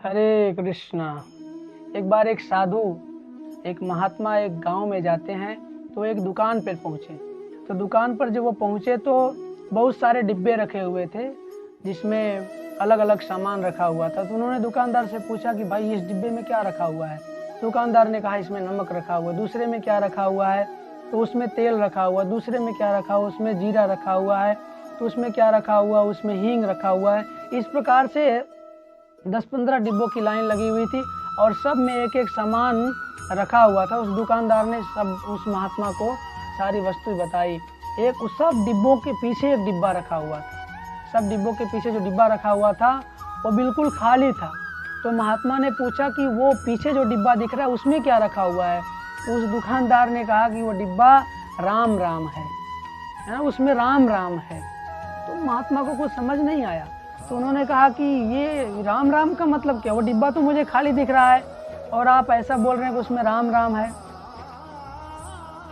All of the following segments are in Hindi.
हरे कृष्णा। एक बार एक साधु, एक महात्मा एक गांव में जाते हैं तो एक दुकान पर पहुंचे। तो दुकान पर जब वो पहुंचे तो बहुत सारे डिब्बे रखे हुए थे जिसमें अलग अलग सामान रखा हुआ था। तो उन्होंने दुकानदार से पूछा कि भाई इस डिब्बे में क्या रखा हुआ है। दुकानदार ने कहा इसमें नमक रखा हुआ है। दूसरे में क्या रखा हुआ है तो उसमें तेल रखा हुआ है। दूसरे में क्या रखा हुआ, उसमें जीरा रखा हुआ है। तो उसमें क्या रखा हुआ, उसमें हींग रखा हुआ है। इस प्रकार से 10-15 डिब्बों की लाइन लगी हुई थी और सब में एक एक सामान रखा हुआ था। उस दुकानदार ने सब उस महात्मा को सारी वस्तु बताई। एक उस सब डिब्बों के पीछे एक डिब्बा रखा हुआ था। सब डिब्बों के पीछे जो डिब्बा रखा हुआ था वो बिल्कुल खाली था। तो महात्मा ने पूछा कि वो पीछे जो डिब्बा दिख रहा है उसमें क्या रखा हुआ है। तो उस दुकानदार ने कहा कि वो डिब्बा राम राम है ना, उसमें राम राम है। तो महात्मा को कुछ समझ नहीं आया। तो उन्होंने कहा कि ये राम राम का मतलब क्या, वो डिब्बा तो मुझे खाली दिख रहा है और आप ऐसा बोल रहे हैं कि उसमें राम राम है।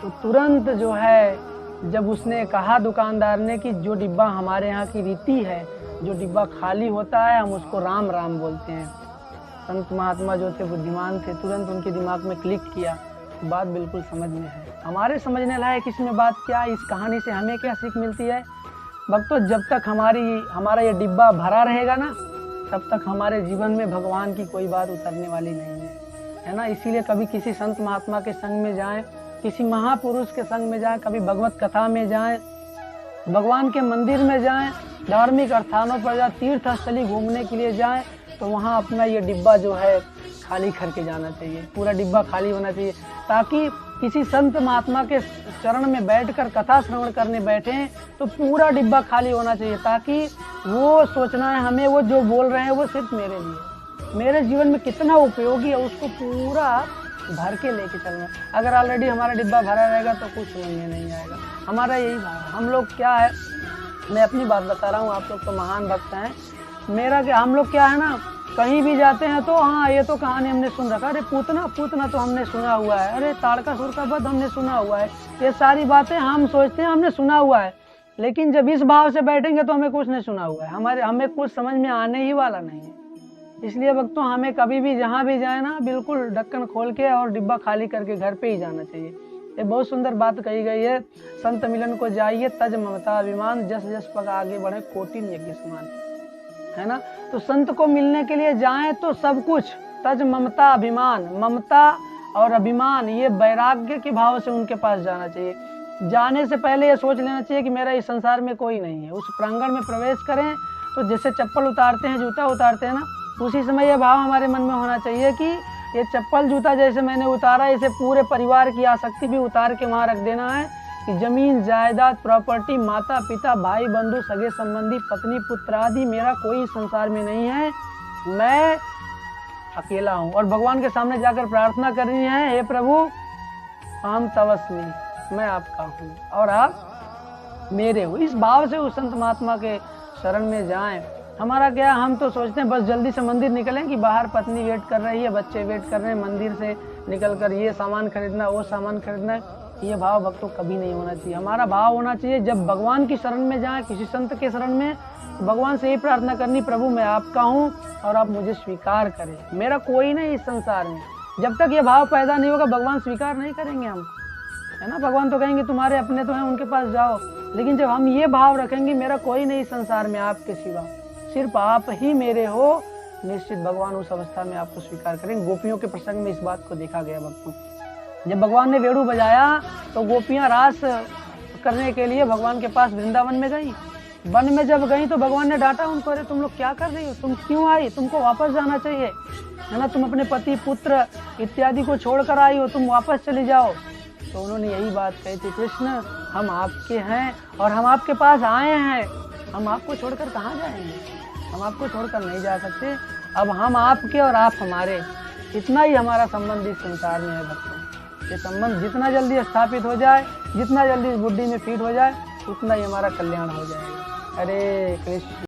तो तुरंत जो है जब उसने कहा दुकानदार ने कि जो डिब्बा हमारे यहाँ की रीति है, जो डिब्बा खाली होता है हम उसको राम राम बोलते हैं। संत महात्मा जो थे बुद्धिमान थे, तुरंत उनके दिमाग में क्लिक किया, बात बिल्कुल समझ में है। हमारे समझने लायक इसमें बात क्या, इस कहानी से हमें क्या सीख मिलती है। भक्तों, जब तक हमारा ये डिब्बा भरा रहेगा ना, तब तक हमारे जीवन में भगवान की कोई बात उतरने वाली नहीं है ना। इसीलिए कभी किसी संत महात्मा के संग में जाएं, किसी महापुरुष के संग में जाएं, कभी भगवत कथा में जाएं, भगवान के मंदिर में जाएं, धार्मिक स्थानों पर जाएं, तीर्थ स्थली घूमने के लिए जाएं, तो वहाँ अपना ये डिब्बा जो है खाली करके जाना चाहिए। पूरा डिब्बा खाली होना चाहिए ताकि किसी संत महात्मा के चरण में बैठकर कथा श्रवण करने बैठे तो पूरा डिब्बा खाली होना चाहिए, ताकि वो सोचना है हमें वो जो बोल रहे हैं वो सिर्फ मेरे लिए, मेरे जीवन में कितना उपयोगी है उसको पूरा भर के लेके चलना। अगर ऑलरेडी हमारा डिब्बा भरा रहेगा तो कुछ समझ में नहीं आएगा। हमारा यही भाव, हम लोग क्या है, मैं अपनी बात बता रहा हूँ, आप लोग तो महान भक्त हैं। मेरा क्या, हम लोग क्या है ना, कहीं भी जाते हैं तो हाँ ये तो कहानी हमने सुन रखा, अरे पूतना पूतना तो हमने सुना हुआ है, अरे ताड़कासुर का वध हमने सुना हुआ है, ये सारी बातें हम सोचते हैं हमने सुना हुआ है। लेकिन जब इस भाव से बैठेंगे तो हमें कुछ नहीं सुना हुआ है, हमें कुछ समझ में आने ही वाला नहीं है। इसलिए भक्तों, हमें कभी भी जहाँ भी जाए ना, बिल्कुल ढक्कन खोल के और डिब्बा खाली करके घर पे ही जाना चाहिए। ये बहुत सुंदर बात कही गई है, संत मिलन को जाइए तज ममता अभिमान, जस जस पग आगे बढ़े कोटिन यज्ञ समान, है ना। तो संत को मिलने के लिए जाएं तो सब कुछ तज ममता अभिमान, ममता और अभिमान, ये वैराग्य के भाव से उनके पास जाना चाहिए। जाने से पहले ये सोच लेना चाहिए कि मेरा इस संसार में कोई नहीं है। उस प्रांगण में प्रवेश करें तो जैसे चप्पल उतारते हैं, जूता उतारते हैं ना, उसी समय ये भाव हमारे मन में होना चाहिए कि ये चप्पल जूता जैसे मैंने उतारा, इसे पूरे परिवार की आसक्ति भी उतार के वहाँ रख देना है कि जमीन जायदाद प्रॉपर्टी, माता पिता भाई बंधु सगे संबंधी पत्नी पुत्र आदि मेरा कोई संसार में नहीं है, मैं अकेला हूँ। और भगवान के सामने जाकर प्रार्थना करनी है, हे प्रभु हम तवस्मी, मैं आपका हूँ और आप मेरे हो। इस भाव से उस संत महात्मा के शरण में जाएं। हमारा क्या, हम तो सोचते हैं बस जल्दी से मंदिर निकलें कि बाहर पत्नी वेट कर रही है, बच्चे वेट कर रहे हैं, मंदिर से निकलकर ये सामान खरीदना वो सामान खरीदना है। ये भाव भक्तों कभी नहीं होना चाहिए। हमारा भाव होना चाहिए जब भगवान की शरण में जाएं, किसी संत के शरण में, तो भगवान से यही प्रार्थना करनी, प्रभु मैं आपका हूँ और आप मुझे स्वीकार करें, मेरा कोई नहीं इस संसार में। जब तक ये भाव पैदा नहीं होगा भगवान स्वीकार नहीं करेंगे हमको, है ना। भगवान तो कहेंगे तुम्हारे अपने तो हैं, उनके पास जाओ। लेकिन जब हम ये भाव रखेंगे मेरा कोई नहीं इस संसार में आपके सिवा, सिर्फ आप ही मेरे हो, निश्चित भगवान उस अवस्था में आपको स्वीकार करेंगे। गोपियों के प्रसंग में इस बात को देखा गया भक्तों। जब भगवान ने वेणु बजाया तो गोपियां रास करने के लिए भगवान के पास वृंदावन में गई। वन में जब गई तो भगवान ने डांटा उनको, अरे तुम लोग क्या कर रही हो, तुम क्यों आई, तुमको वापस जाना चाहिए, है ना, तुम अपने पति पुत्र इत्यादि को छोड़कर आई हो, तुम वापस चली जाओ। तो उन्होंने यही बात कही थी, कृष्ण हम आपके हैं और हम आपके पास आए हैं, हम आपको छोड़कर कहाँ जाएंगे, हम आपको छोड़कर नहीं जा सकते। अब हम आपके और आप हमारे, इतना ही हमारा संबंध इस संसार में है भक्तों। ये संबंध जितना जल्दी स्थापित हो जाए, जितना जल्दी इस बुद्धि में फिट हो जाए, उतना ही हमारा कल्याण हो जाएगा। हरे कृष्ण।